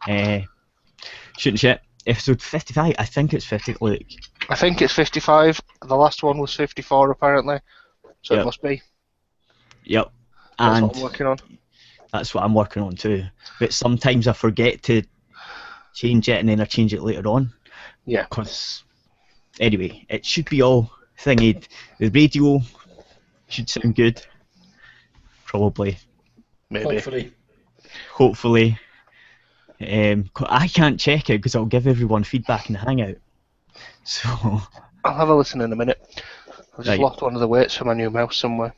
Shooting shit. Episode 55. I think it's 50. Look. I think it's 55. The last one was 54 apparently. So Yep. it must be. Yep. That's And what I'm working on. that's what I'm working on too. But sometimes I forget to change it and then I change it later on. Yeah. Because, anyway, it should be all thingied. The radio should sound good. Probably. Maybe. Hopefully. I can't check it because I'll give everyone feedback in the Hangout. So. I'll have a listen in a minute. I've just Right. lost one of the weights for my new mouse somewhere.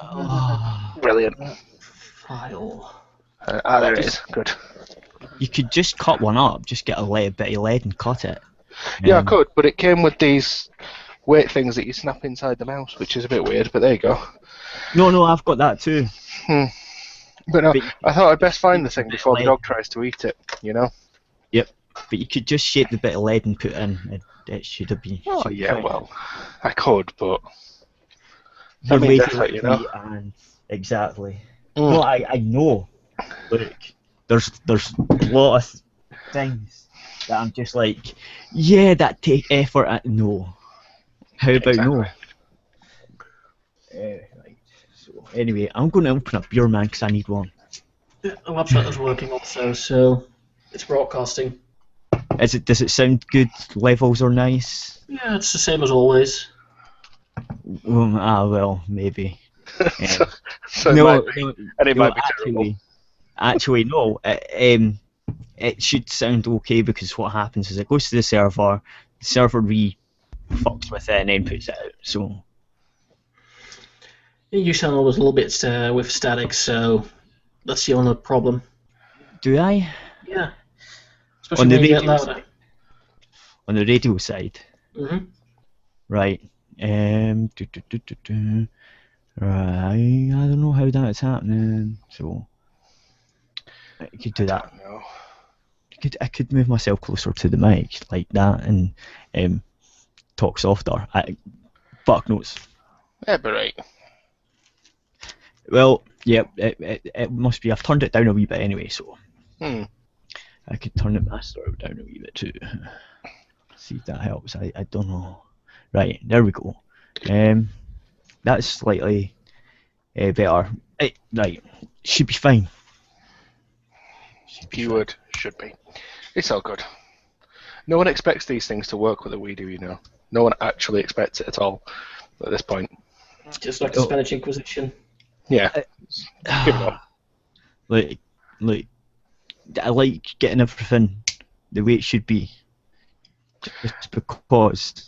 Oh, Brilliant. File. There it is. Good. you could just cut one up. Just get a bit of lead and cut it. Yeah, I could, but it came with these weight things that you snap inside the mouse, which is a bit weird, but there you go. No, I've got that too. But no, But- I thought I'd best find the thing before the dog tries to eat it, you know? Yep. But you could just shape the bit of lead and put in. It should have been. Oh, yeah, well, I could, but... You're that means lazy effort, you know? and exactly. Mm. No, I know. Look, there's a lot of things that I'm just like, yeah, that take effort. No. How about no? Right. So anyway, I'm going to open up your man because I need one. The website is working also, so it's broadcasting. Does it sound good? Levels are nice. Yeah, it's the same as always. Well, maybe. So No, it might be, and it might be terrible. Actually, no. It should sound okay because what happens is it goes to the server fucks with it and then puts it out. So You sound always a little bit with static, so that's the only problem. do I? Yeah. Especially On the when you get radio louder. side. On the radio side, Mm-hmm. right? Right. I don't know how that's happening. So I could do that. No. I could move myself closer to the mic like that and talk softer. Fuck knows. Yeah, but right. Well, yep, it must be. I've turned it down a wee bit anyway, so I could turn the master down a wee bit too. See if that helps. I don't know. Right, there we go. That's slightly better. Right, should be fine. Keyword should be. It's all good. No one expects these things to work the way we do, you know. No one actually expects it at all at this point. Just like the Spanish Inquisition. Yeah. Give it up. Like, I like getting everything the way it should be. Just because.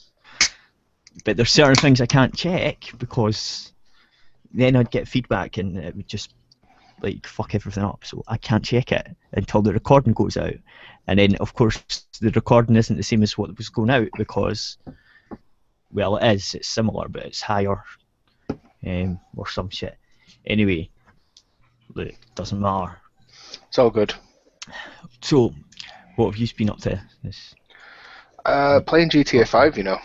But there's certain things I can't check because then I'd get feedback and it would just like fuck everything up. So I can't check it until the recording goes out. And then of course the recording isn't the same as what was going out because, well, it is. It's similar, but it's higher or some shit. Anyway, look, doesn't matter. It's all good. So, what have you been up to? Playing GTA 5, you know.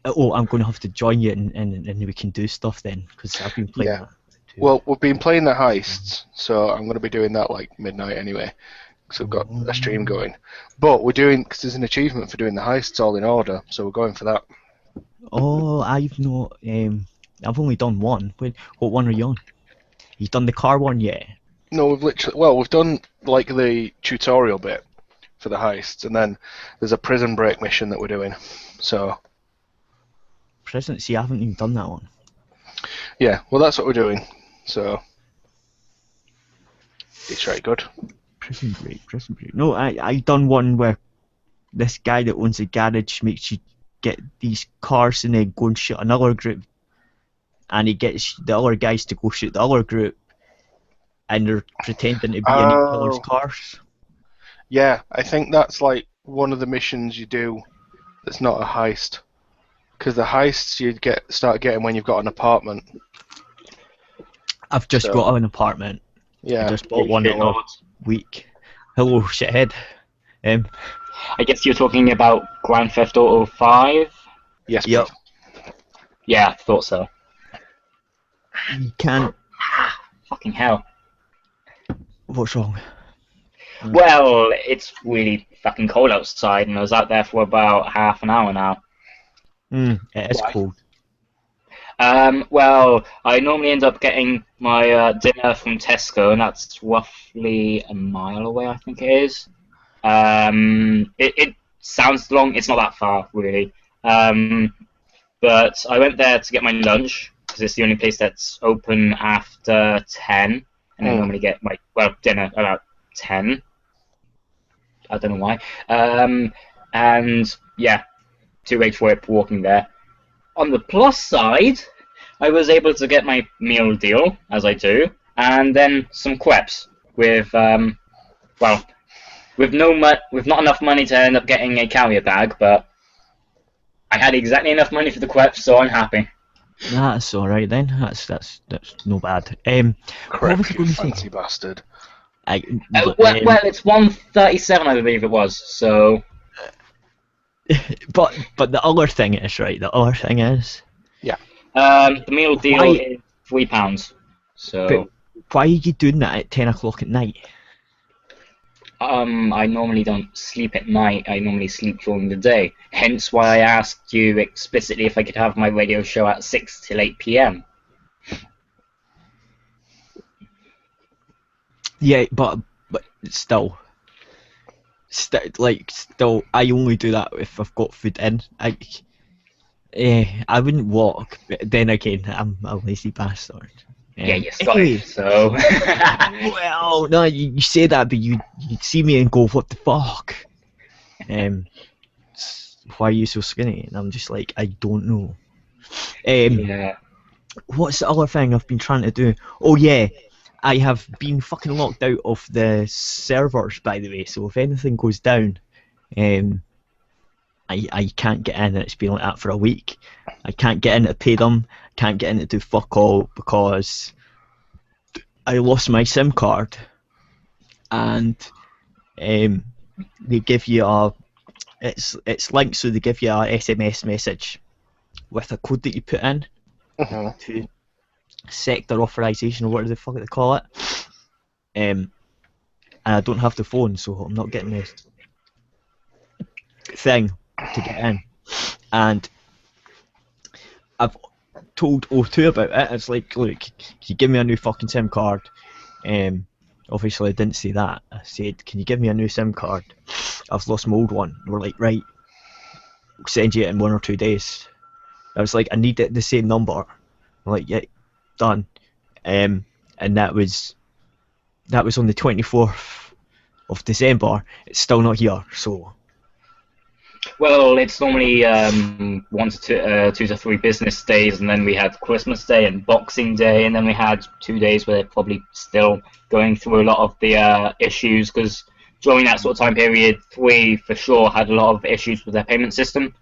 Oh, I'm going to have to join you and we can do stuff then, because I've been playing that too. Well, we've been playing the heists, so I'm going to be doing that like midnight anyway, because I've got a stream going. But we're doing, because there's an achievement for doing the heists all in order, so we're going for that. Oh, I've not. I've only done one. What one are you on? You done the car one yet? No, we've done like the tutorial bit for the heists, and then there's a prison break mission that we're doing. So. Prison? See, I haven't even done that one. Yeah, well, that's what we're doing. So. It's very good. Prison break. No, I done one where this guy that owns a garage makes you get these cars and then go and shoot another group, and he gets the other guys to go shoot the other group, and they're pretending to be in each other's cars. Yeah, I think that's like one of the missions you do that's not a heist. Because the heists you start getting when you've got an apartment. I've just got an apartment. Yeah. I just bought one in a week. Hello, shithead. I guess you're talking about Grand Theft Auto 5? Yes, Yep. Yeah, I thought so. You can't. Fucking hell. What's wrong? Well, it's really fucking cold outside, and I was out there for about half an hour now. It is Why? cold. Well, I normally end up getting my dinner from Tesco, and that's roughly a mile away, I think it is. It sounds long. It's not that far, really. But I went there to get my lunch, because it's the only place that's open after 10, and I normally get my, dinner about 10. I don't know why. And, yeah, 2 for it walking there. On the plus side, I was able to get my meal deal, as I do, and then some crepes with, with not enough money to end up getting a carrier bag, but I had exactly enough money for the crepes, so I'm happy. That's all right then. That's no bad. Crap, what was I you going to say? fancy bastard. Well, it's 1:37, I believe it was. So, but the other thing is right. The other thing is. the meal deal Why- is £3. So, But why are you doing that at 10 o'clock at night? I normally don't sleep at night. I normally sleep during the day. Hence why I asked you explicitly if I could have my radio show at 6 till 8 p.m. Yeah, but still, I only do that if I've got food in. I wouldn't walk, but then again, I'm a lazy bastard. Yeah, you got anyway, it. So, well, no, you say that, but you'd see me and go, what the fuck? Why are you so skinny? And I'm just like, I don't know. yeah. What's the other thing I've been trying to do? Oh yeah, I have been fucking locked out of the servers, by the way, so if anything goes down, I can't get in, and it's been like that for a week. I can't get in to pay them, can't get in to do fuck all, because I lost my SIM card, and they give you a, it's linked, so they give you a SMS message with a code that you put in to sector authorization, or whatever the fuck they call it. And I don't have the phone, so I'm not getting this thing to get in. And I've told O2 about it. It's like, look, can you give me a new fucking SIM card? Obviously I didn't say that. I said, can you give me a new SIM card? I've lost my old one. They were like, right, we'll send you it in 1 or 2 days. I was like, I need it the same number. I'm like, yeah, done. And that was on the 24th of December. It's still not here, so. Well, it's normally 1 to 2 to 3 business days, and then we had Christmas Day and Boxing Day, and then we had 2 days where they're probably still going through a lot of the issues, because during that sort of time period, 3 for sure had a lot of issues with their payment system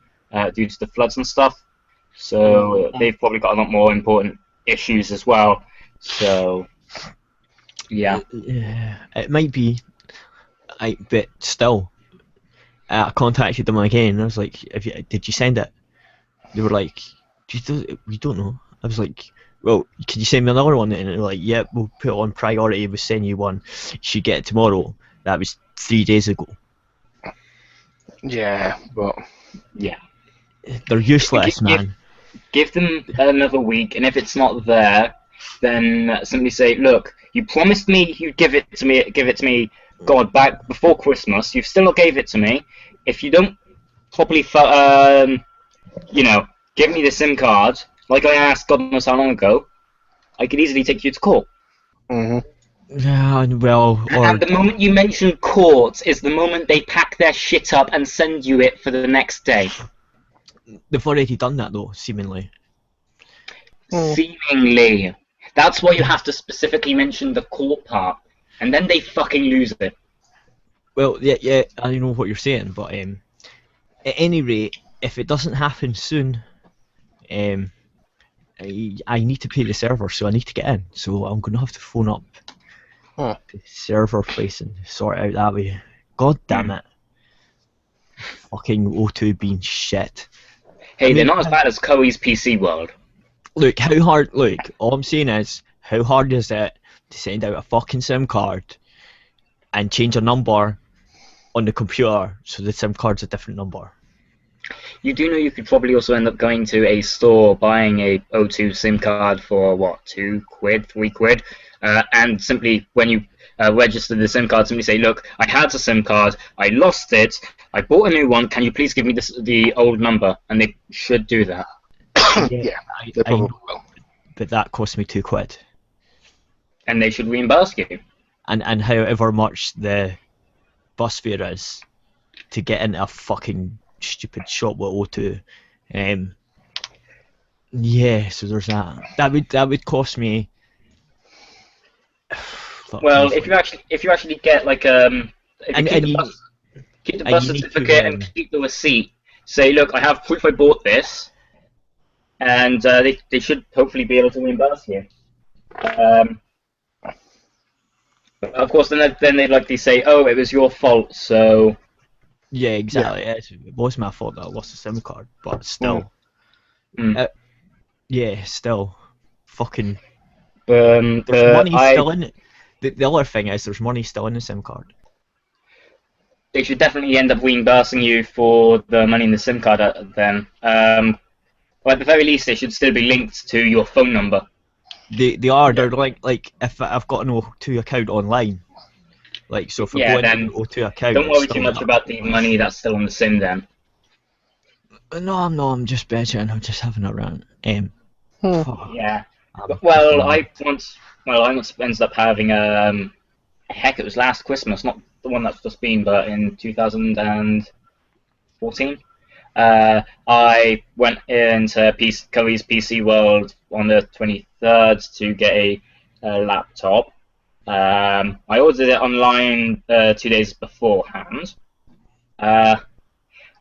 due to the floods and stuff. So they've probably got a lot more important issues as well. So, yeah. Yeah, it might be, but still. I contacted them again, and I was like, did you send it? They were like, we don't know. I was like, well, can you send me another one? And they were like, yep, we'll put it on priority, we'll send you one. You should get it tomorrow. That was 3 days ago. Yeah, but... Yeah. They're useless, man. Give them another week, and if it's not there, then simply say, look, you promised me you'd give it to me, God, back before Christmas. You've still not gave it to me. If you don't properly, give me the SIM card, like I asked God knows how long ago, I could easily take you to court. Yeah, well, And the moment you mention court is the moment they pack their shit up and send you it for the next day. they've already done that though, seemingly. Seemingly. That's why you have to specifically mention the court part, and then they fucking lose it. Well, yeah, I know what you're saying, but at any rate, if it doesn't happen soon, I need to pay the server, so I need to get in. So I'm gonna have to phone up the server place and sort it out that way. God damn it! Fucking O2 being shit. Hey, they're not as bad as Koei's PC World. Look, how hard? Look, all I'm saying is, how hard is it to send out a fucking SIM card and change a number on the computer so the SIM card's a different number. You do know you could probably also end up going to a store, buying a O2 SIM card for, what, £2, £3, and simply, when you register the SIM card, simply say, look, I had a SIM card, I lost it, I bought a new one, can you please give me the old number? And they should do that. Yeah, they probably will. But that cost me £2. And they should reimburse you. And however much the bus fare is to get into a fucking stupid shop with O2. Yeah, so there's that. That would cost me. Well, if you actually get like keep the bus certificate and keep the receipt. Say, look, I have proof I bought this, and they should hopefully be able to reimburse you. Of course, then they'd likely say, oh, it was your fault, so. Yeah, exactly. Yeah. It was my fault that I lost the SIM card, but still. Yeah, still. Fucking. There's money still in it. The other thing is, there's money still in the SIM card. They should definitely end up reimbursing you for the money in the SIM card then. Or at the very least, they should still be linked to your phone number. They are. They're like if I've got an O2 account online. Like, so if I go into an O2 account... Don't worry too much about the money that's still on the SIM then. No, I'm just bitching. I'm just having a rant. Yeah. Well, I once ended up having heck, it was last Christmas, not the one that's just been, but in 2014. I went into Curry's PC World on the 23rd to get a laptop. I ordered it online 2 days beforehand. I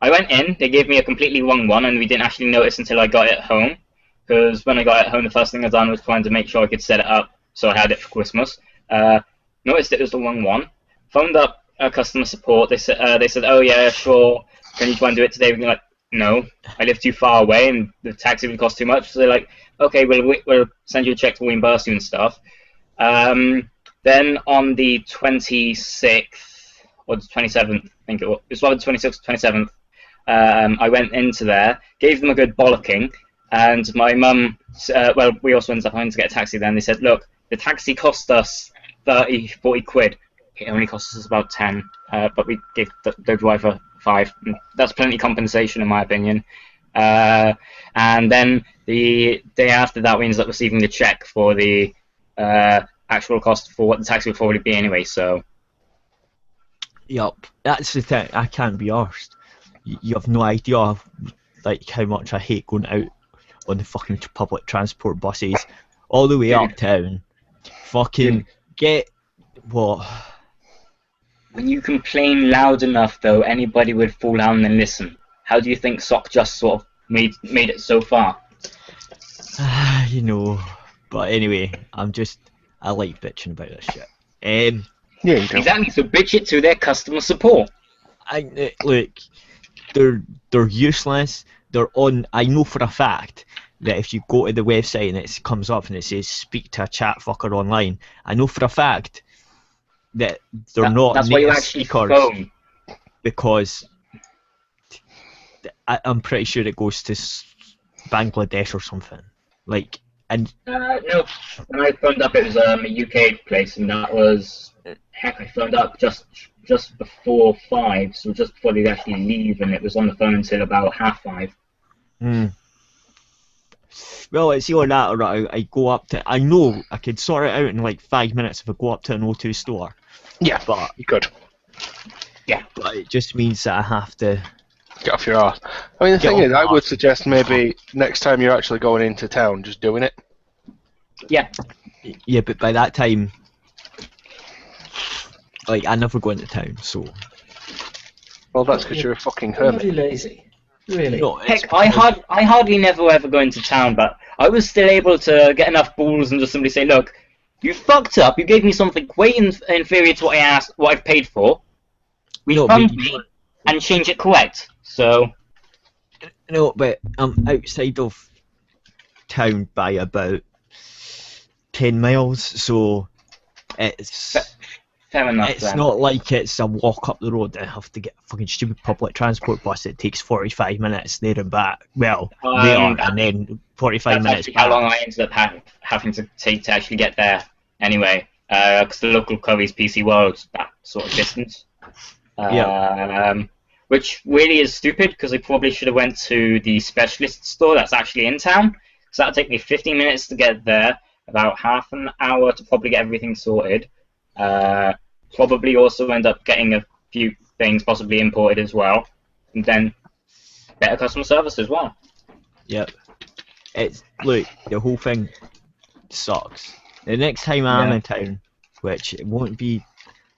went in, they gave me a completely wrong one, and we didn't actually notice until I got it home. Because when I got it home, the first thing I done was trying to make sure I could set it up so I had it for Christmas. Noticed it was the wrong one. Phoned up customer support. They said, oh yeah, sure. Can you try and do it today? We're like, no, I live too far away, and the taxi would cost too much. So they're like, okay, we'll send you a check to reimburse you and stuff. Then on the 26th or the 27th, I think it was either the 26th or 27th, I went into there, gave them a good bollocking, and my mum, we also ended up having to get a taxi then. They said, look, the taxi cost us 30, 40 quid. It only cost us about 10, but we gave the driver 5. That's plenty compensation, in my opinion. And then the day after that, we ended up receiving the check for the actual cost for what the taxi would probably be anyway, so. Yup, that's the thing, I can't be arsed. You have no idea of, like, how much I hate going out on the fucking public transport buses all the way uptown. Fucking get what? When you complain loud enough, though, anybody would fall down and listen. How do you think SOC just sort of made it so far? You know, but anyway, I like bitching about this shit. Yeah, you do. Exactly. So bitch it to their customer support. Look, they're useless. They're on. I know for a fact that if you go to the website and it comes up and it says speak to a chat fucker online, I know for a fact that they're not that's native why you actually speakers, phone. because I'm pretty sure it goes to Bangladesh or something. Like, and no, when I phoned up, it was a UK place, and that was heck. I phoned up just before 5, so just before they'd actually leave, and it was on the phone until about 5:30. Well, it's either that or I go up to. I know I could sort it out in like 5 minutes if I go up to an O2 store. Yeah, but you could. Yeah, but it just means that I have to get off your arse. I mean, the thing is, I would suggest maybe next time you're actually going into town, just doing it. Yeah. Yeah, but by that time, like, I never go into town, so. Well, that's because you're a fucking hermit. Really lazy. Really? No, heck, I hardly never ever go into town, but I was still able to get enough balls and just simply say, look, you fucked up. You gave me something way inferior to what I've paid for. Refund me and change it correct. So. No, but I'm outside of town by about 10 miles, so it's. Fair enough. It's then. not like it's a walk up the road and I have to get a fucking stupid public transport bus. It takes 45 minutes there and back. Well, there and then 45 That's minutes actually back. how long I ended up having to take to actually get there. Anyway, because the local Curry's PC World, that sort of distance. Which really is stupid because I probably should have went to the specialist store that's actually in town. So that'll take me 15 minutes to get there, about half an hour to probably get everything sorted. Probably also end up getting a few things possibly imported as well, and then better customer service as well. Yep. Look, the whole thing sucks. The next time I'm in town, which it won't be,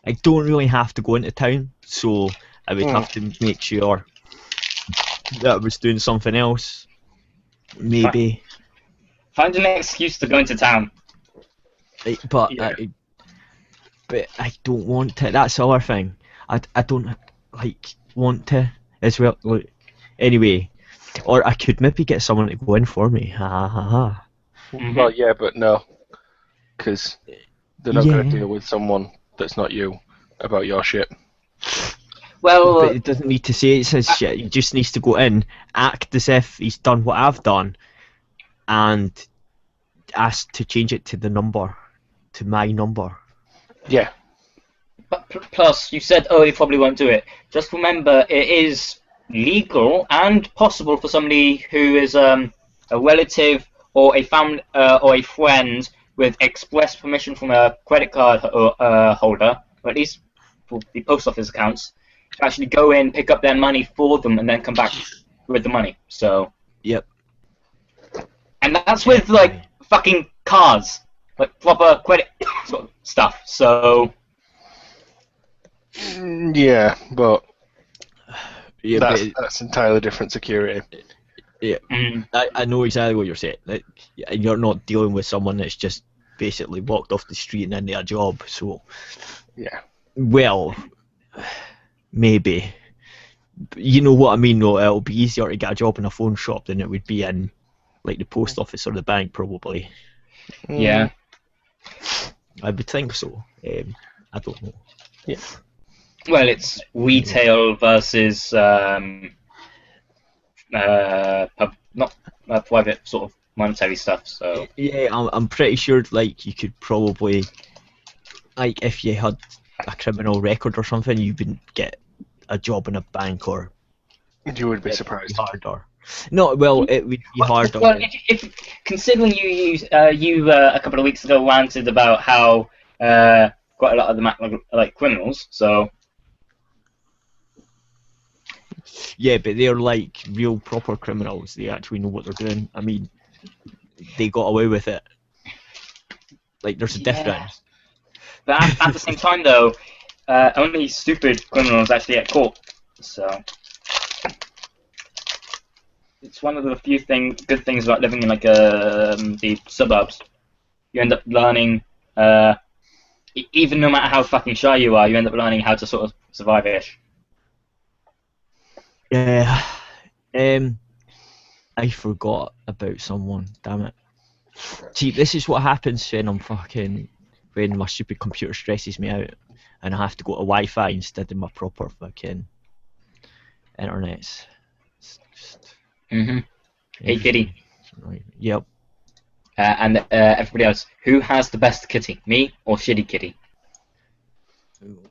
I don't really have to go into town, so I would have to make sure that I was doing something else. Maybe. Find an excuse to go into town. But I don't want to. That's the other thing. I don't want to as well. Look, anyway, or I could maybe get someone to go in for me. Ha ha ha. Well, yeah, but no, because they're not going to deal with someone that's not you about your shit. Well, but it doesn't need to say it's his shit. He just needs to go in, act as if he's done what I've done, and ask to change it to my number. Yeah. But plus, you said, you probably won't do it. Just remember, it is legal and possible for somebody who is a relative or a family or a friend with express permission from a credit card holder, or at least for the post office accounts, to actually go in, pick up their money for them, and then come back with the money. So. Yep. And that's with fucking cards, like proper credit sort of stuff. So. Yeah, but that's entirely different security. Yeah, I know exactly what you're saying. You're not dealing with someone that's just basically walked off the street and into a job. So, yeah. Well, maybe. You know what I mean? No, it'll be easier to get a job in a phone shop than it would be in, like, the post office or the bank, probably. Yeah. I would think so. I don't know. Yeah. Well, it's retail versus not private sort of monetary stuff. So yeah, I'm pretty sure you could probably if you had a criminal record or something, you wouldn't get a job in a bank or. You would be surprised. Harder. No, well, it would be harder. Well, if considering you a couple of weeks ago ranted about how quite a lot of them act like criminals, so. Yeah, but they're like real proper criminals. They actually know what they're doing. I mean, they got away with it. Like, there's a difference. But at the same time, though, only stupid criminals actually get caught. So it's one of the few good things about living in the suburbs. You end up learning, even no matter how fucking shy you are, you end up learning how to sort of survive-ish. Yeah, I forgot about someone. Damn it. See, this is what happens when my stupid computer stresses me out, and I have to go to Wi-Fi instead of my proper fucking internet. Hey, kitty. Right. Yep. And everybody else, who has the best kitty, me or Shitty Kitty?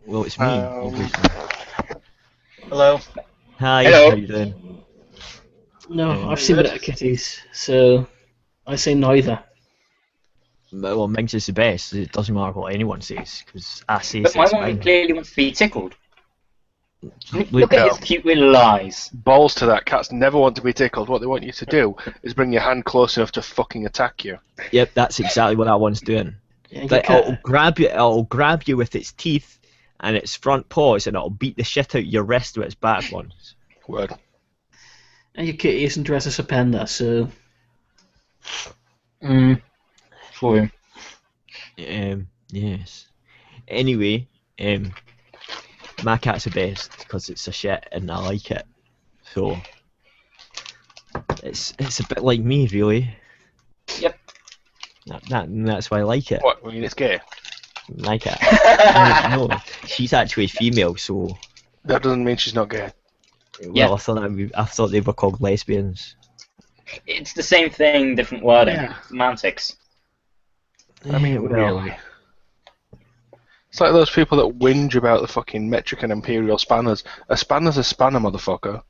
Well, it's me. Obviously. Hello. Hi. Hello. How you doing? No, I've seen better kitties, so I say neither. Well, Minx is the best. It doesn't matter what anyone says, because I say But my it's one mine. clearly wants to be tickled. Look at his cute little eyes. Balls to that. Cats never want to be tickled. What they want you to do is bring your hand close enough to fucking attack you. Yep, that's exactly what that one's doing. Yeah, Like, it'll grab you with its teeth and its front paws, and it'll beat the shit out your wrist with its back ones. Word. And your kitty isn't dressed as a panda, so. True. Yes. Anyway, my cat's the best because it's a shit and I like it. So it's a bit like me, really. Yep. That's why I like it. What? I mean, it's gay. My cat. No, she's actually female, so. That doesn't mean she's not gay. Well, Yeah. I thought they were called lesbians. It's the same thing, different wording. Yeah. Semantics. I mean, well, really. It's like those people that whinge about the fucking metric and imperial spanners. A spanner's a spanner, motherfucker.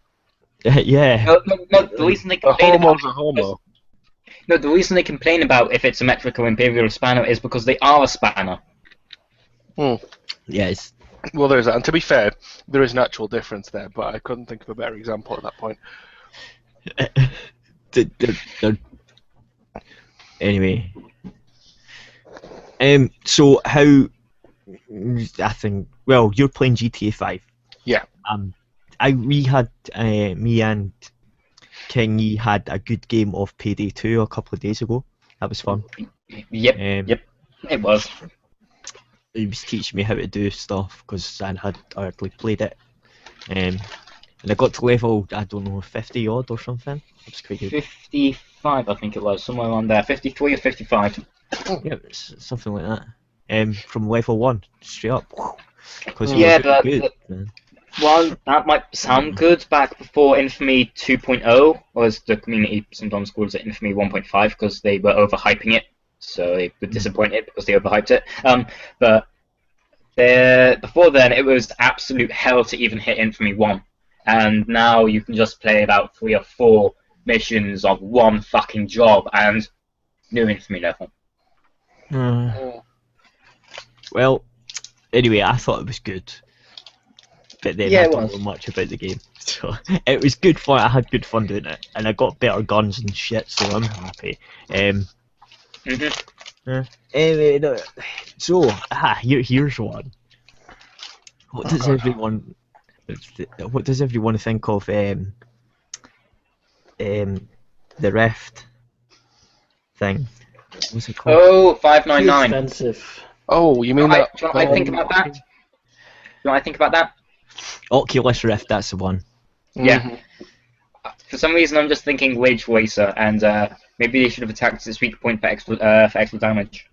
yeah. No, the reason they A complain about homo's a homo. no, the reason they complain about if it's a metric or imperial spanner is because they are a spanner. Yes. Well, there's that. And to be fair, there is an actual difference there, but I couldn't think of a better example at that point. Anyway. So how? I think. Well, you're playing GTA 5. Yeah. Me and Kingy had a good game of Payday 2 a couple of days ago. That was fun. Yep, yep, it was. He was teaching me how to do stuff because I had hardly played it. And I got to level, I don't know, 50 odd or something. It was quite good. 55, I think it was, somewhere around there. 53 or 55. Yeah, something like that. From level 1, straight up. Because Yeah, but but well, that might sound good back before Infamy 2.0, or as the community sometimes calls it, Infamy 1.5, because they were overhyping it. So they were disappointed because they overhyped it. But before then, it was absolute hell to even hit Infamy 1. And now you can just play about 3 or 4 missions of one fucking job and new Infamy level. Well, anyway, I thought it was good. But then Yeah, I it don't was. know much about the game. So it was good fun. I had good fun doing it. And I got better guns and shit, so I'm happy. Anyway, no, so here's one. What does everyone think of the Rift thing? What's it called? Oh, Too 599. expensive. Oh, you mean that? Do you know what I think about that? Do you know what I think about that? Oculus Rift, that's the one. Yeah. For some reason, I'm just thinking Wage Racer, and maybe they should have attacked its weak point for extra damage.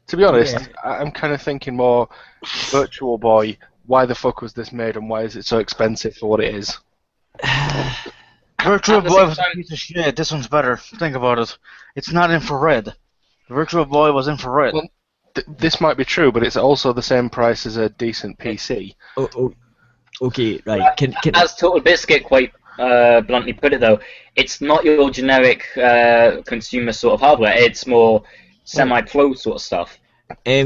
To be honest, I'm kind of thinking more Virtual Boy, why the fuck was this made and why is it so expensive for what it is? Virtual At the Boy same was time- a piece of shit. This one's better. Think about it. It's not infrared. Virtual Boy was infrared. Well, this might be true, but it's also the same price as a decent PC. Oh, okay, right. Can As Total Biscuit quite bluntly put it, though, it's not your generic consumer sort of hardware. It's more semi-pro sort of stuff.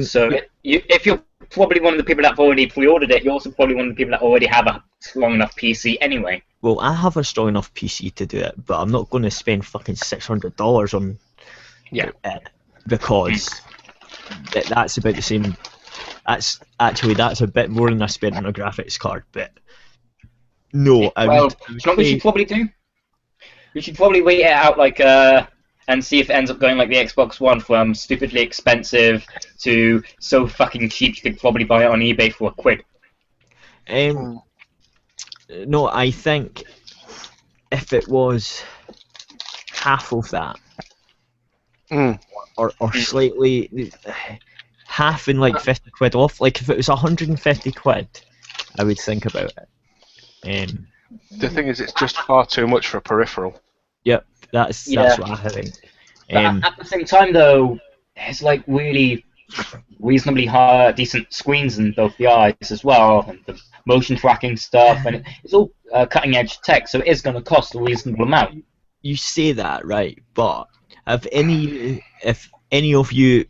So if you're probably one of the people that have already pre-ordered it, you're also probably one of the people that already have a strong enough PC anyway. Well, I have a strong enough PC to do it, but I'm not going to spend fucking $600 on it because that's about the same. That's a bit more than I spent on a graphics card, but no, I Well, would you know what we should probably do? We should probably wait it out and see if it ends up going like the Xbox One, from stupidly expensive to so fucking cheap you could probably buy it on eBay for £1. No, I think if it was half of that, or slightly half and like 50 quid off, like if it was 150 quid, I would think about it. The thing is, it's just far too much for a peripheral. Yep, that's what I think. But at the same time, though, it's like really reasonably decent screens in both the eyes as well, and the motion tracking stuff, and it's all cutting edge tech, so it is going to cost a reasonable amount. You say that, right? But if any of you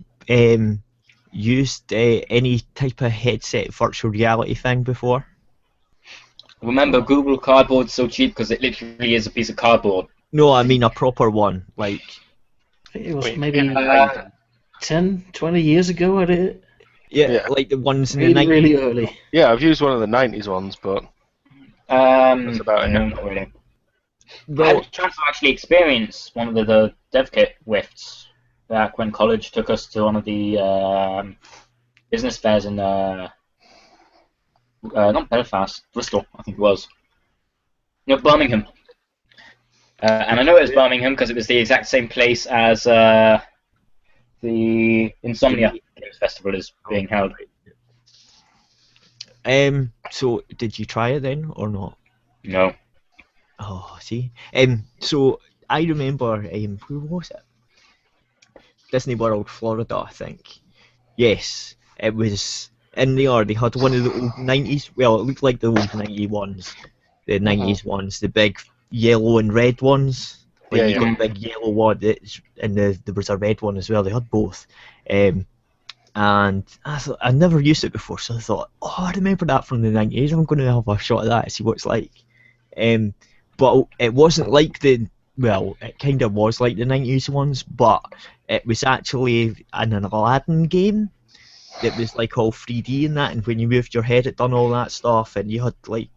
used any type of headset virtual reality thing before? Remember, Google Cardboard's so cheap because it literally is a piece of cardboard. No, I mean a proper one, like. I think it was maybe 10, 20 years ago I did it. Yeah, like the ones in Really, the 90s. really early. Yeah, I've used one of the 90s ones, but That's about it. No, not really. I Well, had a chance to actually experience one of the dev kit rifts back when college took us to one of the business fairs in not Belfast, Bristol, I think it was. No, Birmingham. And I know it was Birmingham because it was the exact same place as the Insomnia Games Festival is being held. So did you try it then or not? No. Oh, see. So I remember, where was it? Disney World, Florida, I think. Yes, it was in there. They had one of the old 90s. Well, it looked like the old 90s ones. The 90s ones, the big yellow and red ones. Like you got the big yellow one, and there was a red one as well. They had both. And I thought, I'd never used it before, so I thought, oh, I remember that from the 90s. I'm going to have a shot at that and see what it's like. But it wasn't like well, it kind of was like the 90s ones, but it was actually an Aladdin game. It was like all 3D and that, and when you moved your head, it done all that stuff, and you had like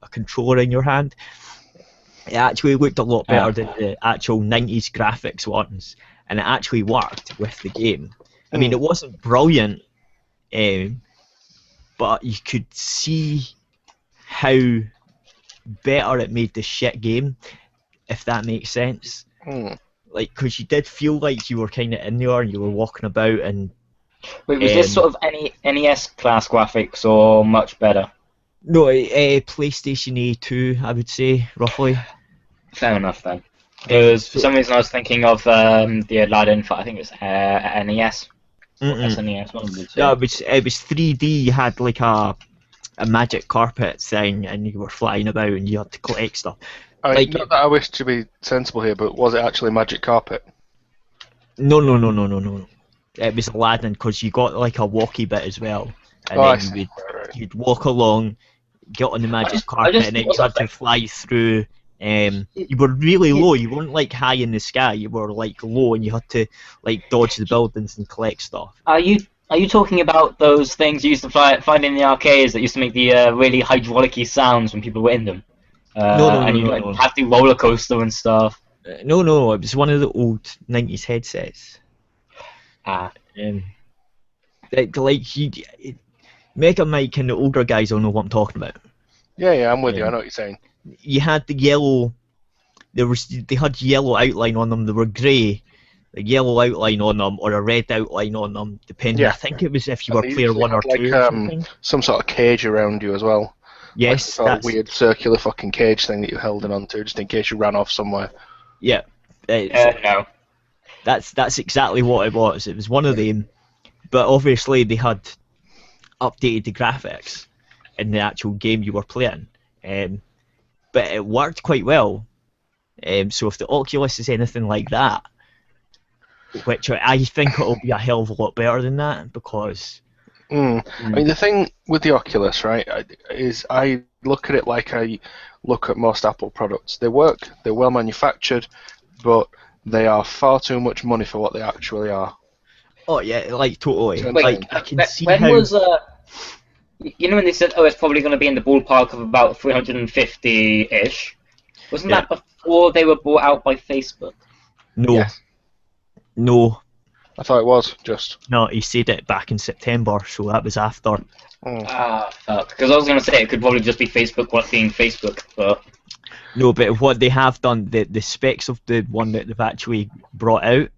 a controller in your hand. It actually looked a lot better than the actual 90s graphics ones, and it actually worked with the game. I mean, it wasn't brilliant, but you could see how better it made the shit game, if that makes sense. Like, because you did feel like you were kind of in there and you were walking about and... Wait, was this sort of NES class graphics or much better? No, PlayStation A2, I would say, roughly. Fair enough then. Because for some reason I was thinking of the Aladdin for, I think it's NES. SNES, one of the two. No, it was 3D. You had like a magic carpet thing, and you were flying about, and you had to collect stuff. Not that I wish to be sensible here, but was it actually magic carpet? No. It was Aladdin, because you got like a walkie bit as well, and then you'd walk along, get on the magic carpet, and then you had to fly through. You were really low. You weren't like high in the sky. You were like low, and you had to like dodge the buildings and collect stuff. Are you talking about those things you used to find in the arcades that used to make the really hydraulic-y sounds when people were in them? No. Have the roller coaster and stuff. No. It was one of the old 90s headsets. Mega Mike and the older guys will know what I'm talking about. Yeah, I'm with you. I know what you're saying. You had the yellow. They had yellow outline on them. They were grey, a yellow outline on them, or a red outline on them, depending. Yeah. I think it was if you were player 1 or 2 or something. Some sort of cage around you as well. Yes, like that weird circular fucking cage thing that you held onto, just in case you ran off somewhere. Yeah. No. That's exactly what it was. It was one of them, but obviously they had updated the graphics in the actual game you were playing. But it worked quite well. So if the Oculus is anything like that, which I think it'll be a hell of a lot better than that, because... I mean, the thing with the Oculus, right, is I look at it like I look at most Apple products. They work, they're well manufactured, but they are far too much money for what they actually are. Oh yeah, like totally. Wait, like I can see when how... was you know when they said, oh, it's probably going to be in the ballpark of about 350-ish? Wasn't that before they were bought out by Facebook? No. Yes. No. I thought it was, just. No, he said it back in September, so that was after. Fuck. Because I was going to say it could probably just be Facebook being Facebook, but... No, but what they have done, the specs of the one that they've actually brought out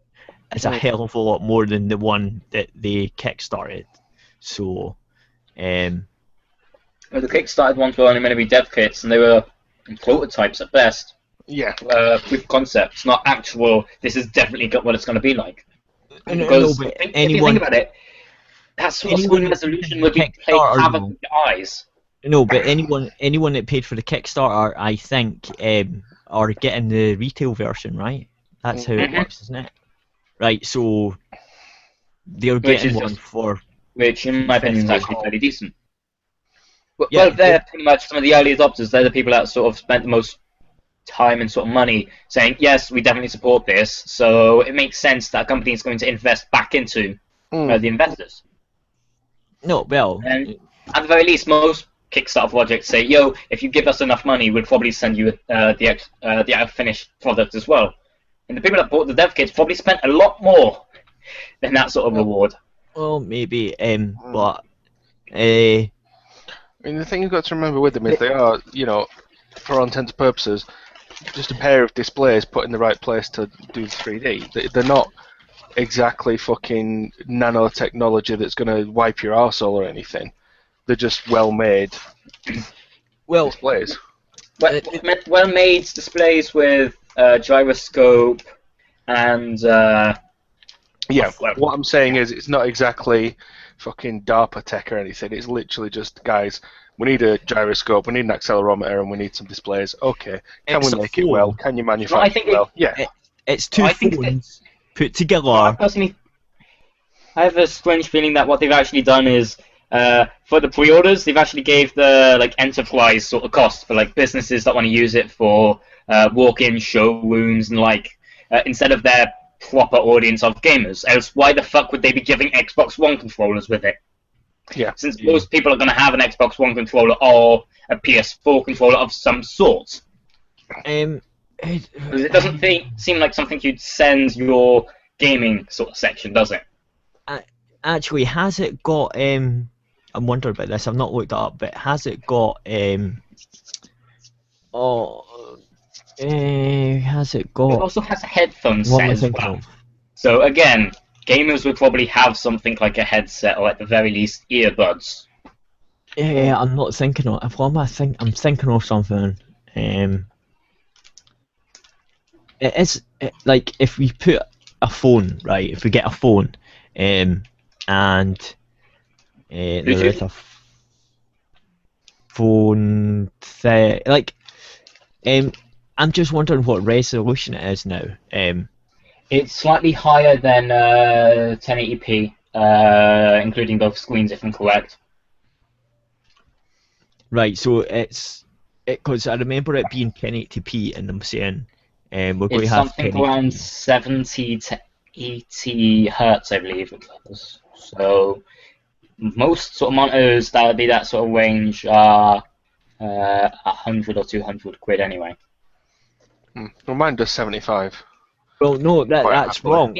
is a hell of a lot more than the one that they kickstarted. So... the kickstarted ones were only meant to be dev kits, and they were prototypes at best. Yeah. With concepts, not actual. This has definitely got what it's going to be like. Because if you think about it, that sort of screen resolution would be playing havoc with your eyes. No, but anyone that paid for the Kickstarter, I think, are getting the retail version, right? That's how it works, isn't it? Right. So they're getting one for. Which, in my opinion, is actually fairly decent. Well, they're pretty much some of the early adopters. They're the people that sort of spent the most time and sort of money saying, yes, we definitely support this. So it makes sense that a company is going to invest back into the investors. No, well... And at the very least, most Kickstarter projects say, yo, if you give us enough money, we'll probably send you the finished product as well. And the people that bought the dev kits probably spent a lot more than that sort of reward. Well, maybe, but... I mean, the thing you've got to remember with them is they are, for all intents and purposes, just a pair of displays put in the right place to do the 3D. They're not exactly fucking nanotechnology that's going to wipe your arsehole or anything. They're just well-made displays. Well-made displays with gyroscope and... Yeah, what I'm saying is it's not exactly fucking DARPA tech or anything. It's literally just, guys, we need a gyroscope, we need an accelerometer, and we need some displays. Okay, can we make it well? Can you manufacture it well? Yeah. It's two phones put together. I have a strange feeling that what they've actually done is, for the pre-orders, they've actually gave the like enterprise sort of cost for like businesses that want to use it for walk-in showrooms and like instead of their proper audience of gamers. Else, why the fuck would they be giving Xbox One controllers with it? Yeah. Since most people are going to have an Xbox One controller or a PS4 controller of some sort. It doesn't seem like something you'd send your gaming sort of section, does it? Actually, has it got? I'm wondering about this. I've not looked it up, but has it got? Has it got? It also has a headphone set as well. So again, gamers would probably have something like a headset or at the very least earbuds. Yeah, I'm not thinking of. What am I think? I'm thinking of something. Like if we put a phone, right? If we get a phone, and there is a phone thing, like, I'm just wondering what resolution it is now. It's slightly higher than 1080p, including both screens, if I'm correct. Right, so because I remember it being 1080p, and I'm saying we're going to have something around 70 to 80 hertz, I believe it was. So most sort of monitors that would be that sort of range are 100 or 200 quid anyway. Well, mine does 75. Well, no, that's wrong.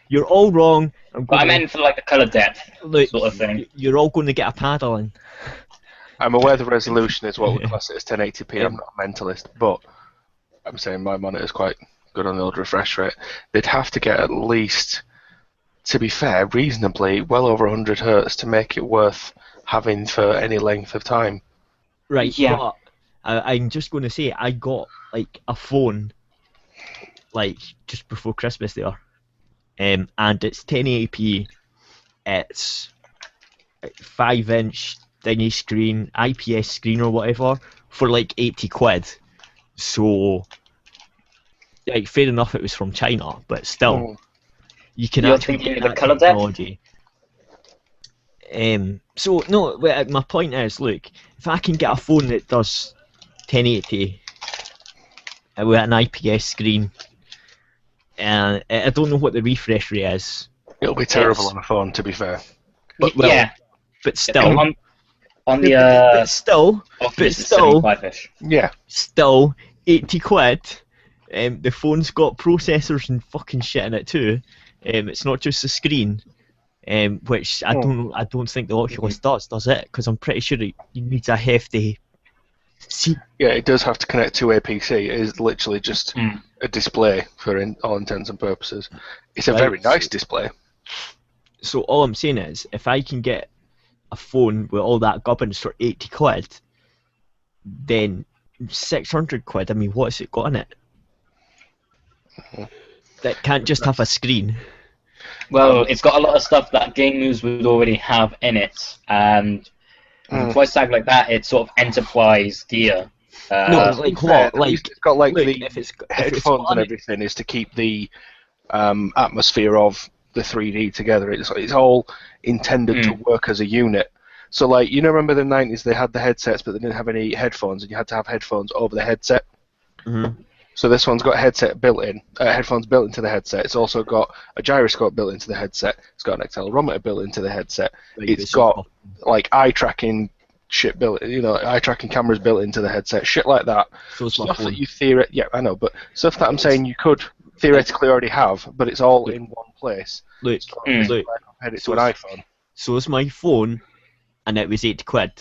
You're all wrong. But I meant for like the colour depth sort of thing. You're all going to get a paddle in. I'm aware the resolution is what we class it as 1080p. I'm not a mentalist, but I'm saying my monitor is quite good on the old refresh rate. They'd have to get at least, to be fair, reasonably well over 100 hertz to make it worth having for any length of time. Right, yeah. But I'm just going to say, I got like a phone like just before Christmas there, and it's 1080p. It's 5-inch tiny screen, IPS screen or whatever, for like 80 quid. So, like, fair enough, it was from China, but still, you can actually get that technology. So no, my point is, look, if I can get a phone that does 1080 with an IPS screen, and I don't know what the refresh rate is. It'll be terrible on a phone, to be fair. But, but still, on the but still, yeah, still 80 quid. The phone's got processors and fucking shit in it too. It's not just the screen. Which I don't think the Oculus does it? Because I'm pretty sure it needs a hefty. Yeah, it does have to connect to a PC. It is literally just a display for all intents and purposes. It's a very nice display. So all I'm saying is, if I can get a phone with all that gubbins for 80 quid, then 600 quid. I mean, what's it got in it? That can't just have a screen. Well, it's got a lot of stuff that gamers would already have in it, and price tag like that, it's sort of enterprise gear. No, like what? Like it's got like look, the headphones and everything is to keep the atmosphere of the 3D together. It's all intended to work as a unit. So like, you know, remember the 90s, they had the headsets but they didn't have any headphones, and you had to have headphones over the headset. So this one's got headphones built into the headset. It's also got a gyroscope built into the headset. It's got an accelerometer built into the headset. It's got like eye tracking shit built, eye tracking cameras built into the headset, shit like that. So stuff that you yeah, I know, but stuff that I'm saying you could theoretically already have, but it's all in one place. Look, compared it to an iPhone. So it's my phone, and it was 80 quid.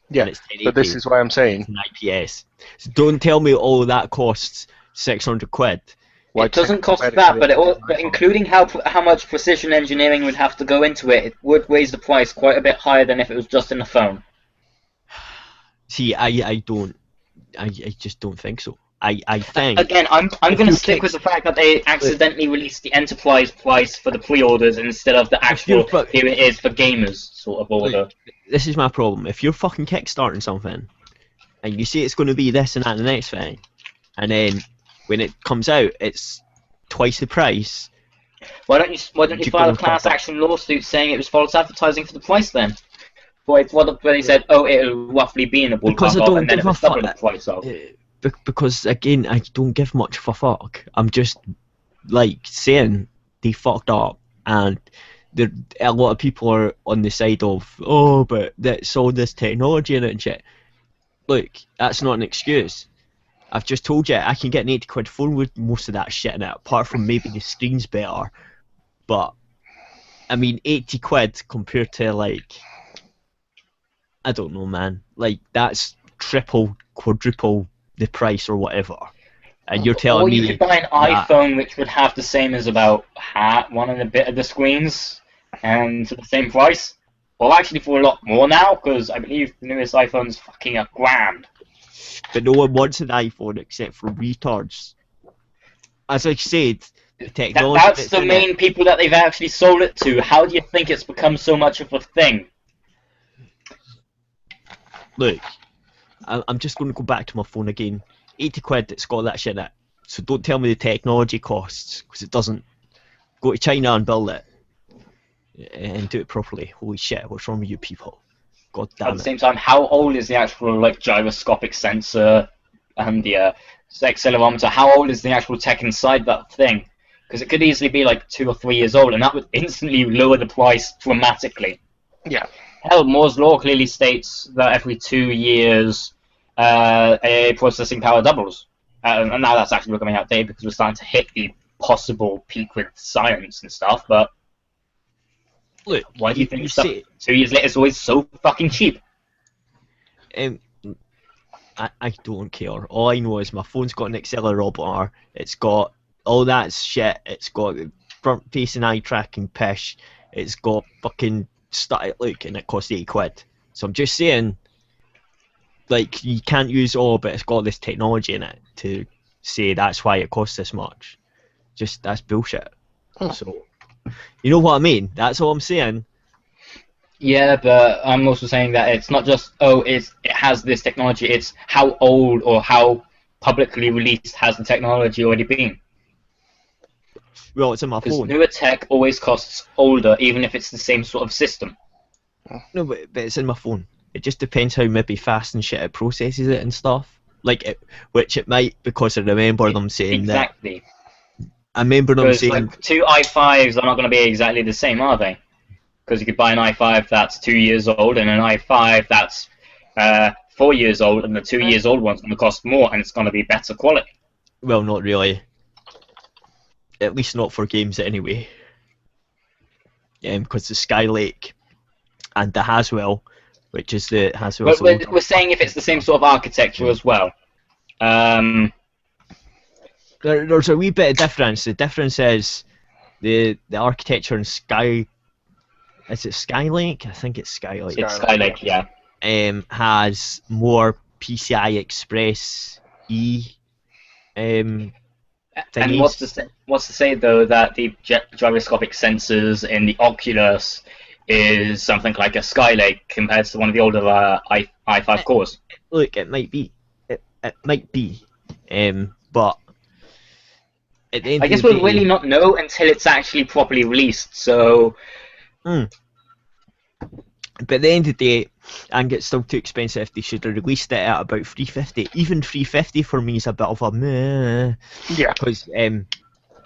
Yeah, but this is why I'm saying it's an IPS. So don't tell me all of that costs 600 quid. Why It doesn't take cost credit that, for but the but iPhone? including how much precision engineering would have to go into it, it would raise the price quite a bit higher than if it was just in the phone. See, I just don't think so. I think Again, I'm if going to you stick with kick- the fact that they accidentally released the enterprise price for the pre-orders instead of the If you're actual here it is for gamers sort of order. this is my problem. If you're fucking kickstarting something, and you say it's going to be this and that and the next thing, and then when it comes out, it's twice the price. Why don't you You're file a gonna class fuck up. action lawsuit saying it was false advertising for the price then? Where they said, oh, it'll roughly be in the Because I ballpark of, don't and then it give a was double the fuck. price of. Because again, I don't give much of a fuck. I'm just like saying they fucked up, and a lot of people are on the side of, oh, but that's all this technology in it and shit. Look, that's not an excuse. I've just told you I can get an 80 quid phone with most of that shit in it, apart from maybe the screen's better. But I mean, 80 quid compared to like, I don't know, man. Like that's triple, quadruple the price or whatever. And you're telling Or me you could buy an that- iPhone which would have the same as about one and a bit of the screens, and for the same price. Or actually for a lot more now, because I believe the newest iPhone's fucking $1,000. but no one wants an iPhone except for retards. As I said, the technology That's the in main it, people that they've actually sold it to. How do you think it's become so much of a thing? look, I'm just going to go back to my phone again. 80 quid, it's got that shit in it. So don't tell me the technology costs, because it doesn't. Go to China and build it. And do it properly. Holy shit, what's wrong with you people? God At damn the it. same time, how old is the actual like gyroscopic sensor and the accelerometer? How old is the actual tech inside that thing? Because it could easily be like 2 or 3 years old, and that would instantly lower the price dramatically. Yeah. Hell, Moore's law clearly states that every 2 years a processing power doubles. And now that's actually becoming outdated because we're starting to hit the possible peak with science and stuff, but Look, why do you think stuff say, 2 years later is always so fucking cheap? I don't care. All I know is my phone's got an accelerometer. It's got all that shit. It's got front-facing eye tracking pish. It's got fucking static look, and it costs 80 quid. So I'm just saying, like, you can't use all, but it's got this technology in it to say that's why it costs this much. Just that's bullshit. So, you know what I mean? That's all I'm saying. Yeah, but I'm also saying that it's not just, it has this technology, it's how old or how publicly released has the technology already been. Well, it's in my Because phone. newer tech always costs older, even if it's the same sort of system. No, but it's in my phone. It just depends how maybe fast and shit it processes it and stuff. Like, which it might, because I remember them saying Exactly. that. I remember them Because saying. like, 2 i5s are not going to be exactly the same, are they? Because you could buy an i5 that's 2 years old and an i5 that's 4 years old, and the 2 years old one's going to cost more, and it's going to be better quality. Well, not really. At least not for games anyway. Because the Skylake and the Haswell, which is the Haswell's But we're saying if it's the same sort of architecture as well. There's a wee bit of difference. The difference is the architecture in Sky. Is it Skylake? I think it's Skylake. It's Skylake, yeah. Has more PCI Express E. And thingies. what's to say though that the gyroscopic sensors in the Oculus is something like a Skylake compared to one of the older i5 cores? Look, it might be. It might be. But at the end I of guess the we'll day, really not know until it's actually properly released. So But at the end of the day, I think it's still too expensive. They should have released it at about $350. Even $350 for me is a bit of a meh. Yeah. Because,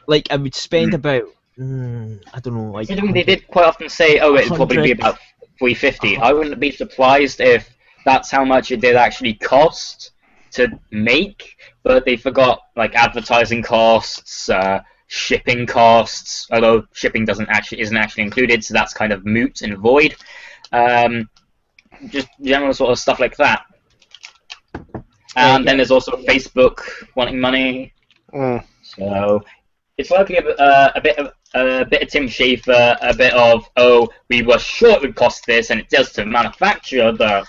like, I would spend about, I don't know, like. considering they did quite often say, it'll probably be about $350. I wouldn't be surprised if that's how much it did actually cost to make, but they forgot like advertising costs, shipping costs. Although shipping isn't actually included, so that's kind of moot and void. Just general sort of stuff like that. And then there's also Facebook wanting money. So It's likely a bit of Tim Schafer, a bit of we were sure it would cost this, and it does to manufacture that.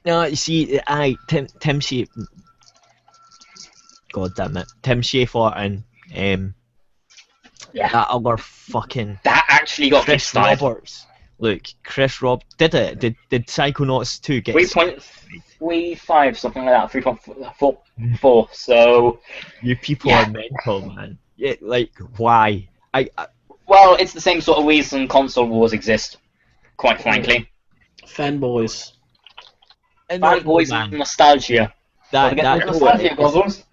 No, you see, Tim Schafer. God damn it, Tim Schafer and that other fucking that actually got Chris kickstarted. Roberts. Look, Chris Rob did it. Did Psychonauts 2 get 3.35, something like that, 3.4. So you people are mental, man. Yeah, like why? Well, it's the same sort of reason console wars exist, quite frankly. Fanboys. Fanboys and nostalgia. Nostalgia goggles.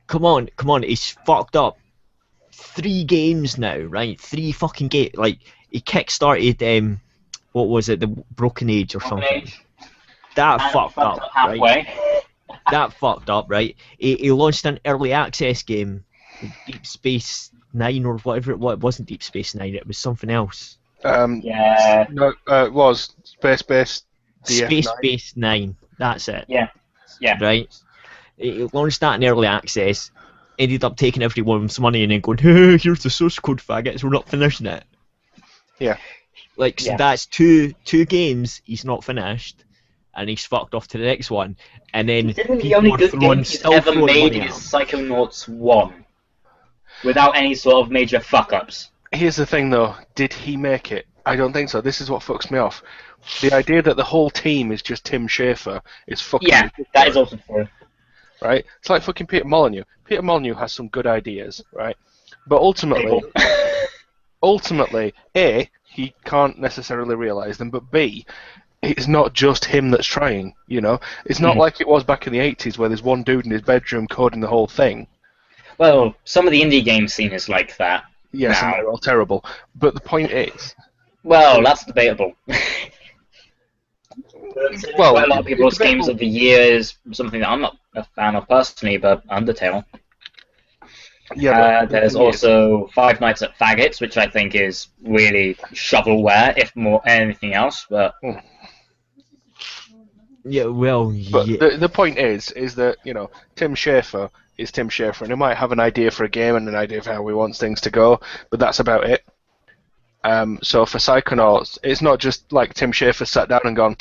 Come on, he's fucked up 3 games now, right? 3 fucking games. Like, he kickstarted, what was it, the Broken Age or something? That fucked up, right? That fucked up, right? He launched an early access game, Deep Space 9 or whatever it was. It wasn't Deep Space 9, it was something else. Yeah. No, it was Space Base DF9. Space Base 9, that's it. Yeah. Right? He launched that in early access, ended up taking everyone's money and then going, hey, here's the source code, faggots, we're not finishing it. Yeah. Like, so that's two games he's not finished, and he's fucked off to the next one. And then the only good game he's ever made is Psychonauts 1, without any sort of major fuck-ups. Here's the thing, though. Did he make it? I don't think so. This is what fucks me off. The idea that the whole team is just Tim Schafer is fucking ridiculous. That is also true. Right? It's like fucking Peter Molyneux. Peter Molyneux has some good ideas, right? But ultimately, A, he can't necessarily realise them, but B, it's not just him that's trying, you know? It's not like it was back in the 80s where there's one dude in his bedroom coding the whole thing. Well, some of the indie game scene is like that. Yes, and they're all terrible. But the point is... Well, that's debatable. Well, quite a lot of people's games of the year is something that I'm not a fan of personally, but Undertale. Yeah, there's also Five Nights at Faggots, which I think is really shovelware, if more anything else. But yeah, well, but the point is that, you know, Tim Schafer is Tim Schafer, and he might have an idea for a game and an idea of how he wants things to go, but that's about it. So for Psychonauts, it's not just like Tim Schafer sat down and gone,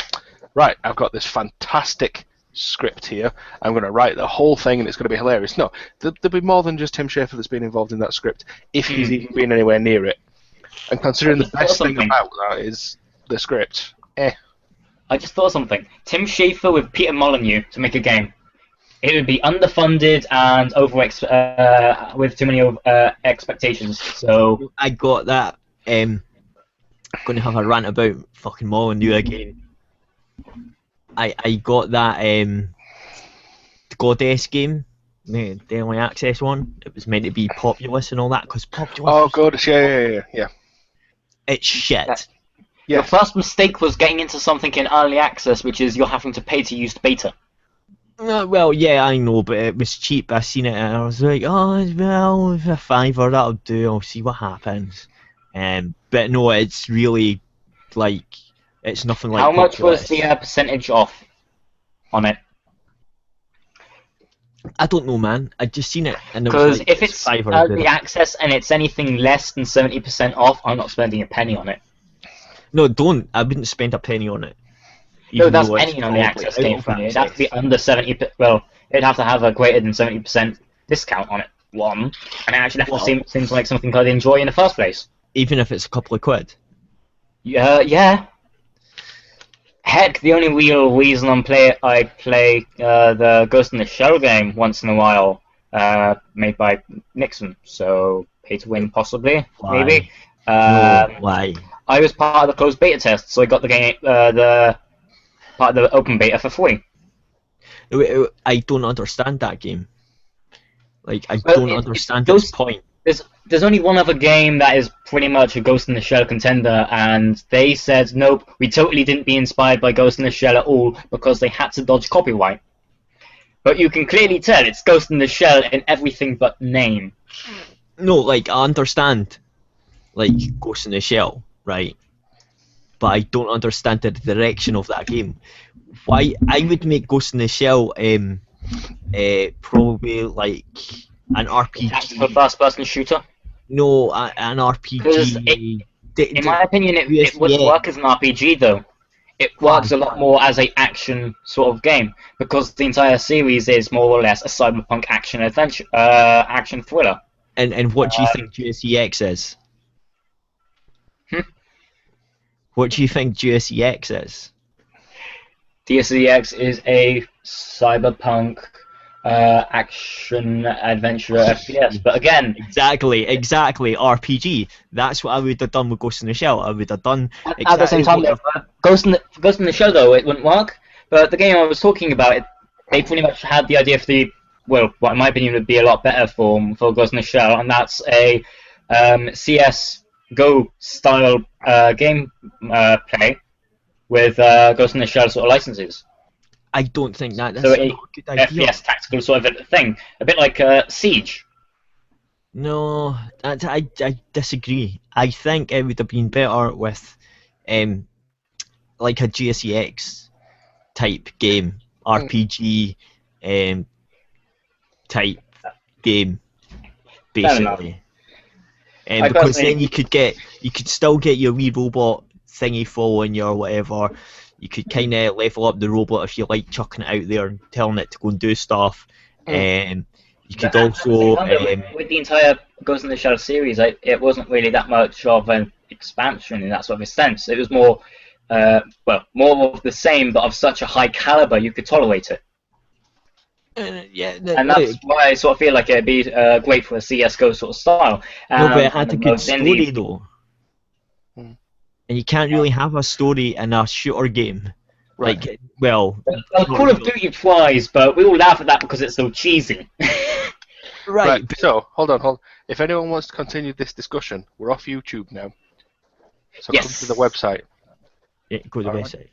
right, I've got this fantastic script here, I'm going to write the whole thing and it's going to be hilarious. No, there'll be more than just Tim Schafer that's been involved in that script, if he's even been anywhere near it. And considering the best thing about that is the script, I just thought of something. Tim Schafer with Peter Molyneux to make a game. It would be underfunded and with too many expectations. So I got that. I'm going to have a rant about fucking Molyneux again. I got that Goddess game, the early access one. It was meant to be Populous and all that, because Populous... Oh, Goddess, yeah. It's shit. Yeah. Your first mistake was getting into something in early access, which is you're having to pay to use the beta. Well, yeah, I know, but it was cheap. I seen it and I was like, oh, well, a $5, that'll do, I'll see what happens. But no, it's really, like, it's nothing like How much Populous. was the percentage off on it? I don't know, man. I just seen it, and it because was like, if it's early access and it's anything less than 70% off, I'm not spending a penny on it. No, don't. I wouldn't spend a penny on it. No, that's any on the access game for me. It'd have to be under 70. Well, it'd have to have a greater than 70% discount on it. And it actually seems like something I'd enjoy in the first place. Even if it's a couple of quid. Yeah. Heck, the only real reason I play the Ghost in the Shell game once in a while, made by Nixon, so pay to win possibly, maybe. Why? I was part of the closed beta test, so I got the game, the part of the open beta for free. I don't understand that game. Like, I don't understand this point. There's only one other game that is pretty much a Ghost in the Shell contender, and they said, nope, we totally didn't be inspired by Ghost in the Shell at all because they had to dodge copyright. But you can clearly tell it's Ghost in the Shell in everything but name. No, like, I understand, like, Ghost in the Shell, right? But I don't understand the direction of that game. Why I would make Ghost in the Shell probably like an RPG. For first-person shooter? No, an Because RPG. in my opinion, it wouldn't work as an RPG though. It works a lot more as a action sort of game because the entire series is more or less a cyberpunk action adventure, action thriller. And what do you think GSEX is? What do you think GSEX is? DSEX is a cyberpunk action adventure FPS, but again, exactly RPG. That's what I would have done with Ghost in the Shell. I would have done exactly at the same time. Ghost in the Shell though it wouldn't work. But the game I was talking about, they pretty much had the idea for what in my opinion would be a lot better for Ghost in the Shell, and that's a CS GO style game play with Ghost in the Shell sort of licenses. I don't think that's so not a good idea. FPS tactical sort of a thing, a bit like Siege. No, I disagree. I think it would have been better with like a GSEX type game, RPG type game, basically. Because then you could still get your wee robot thingy following you or whatever. You could kind of level up the robot if you like, chucking it out there and telling it to go and do stuff. You could also with the entire Ghost in the Shell series, it wasn't really that much of an expansion in that sort of a sense. It was more, more of the same, but of such a high caliber you could tolerate it. And that's why I sort of feel like it'd be great for a CS:GO sort of style. No, but it had a good story though. And you can't really have a story in a shooter game. Right. Like, well, Call of Duty tries, but we all laugh at that because it's so cheesy. Right. So hold on. If anyone wants to continue this discussion, we're off YouTube now. So come to the website. Yeah, go to the website.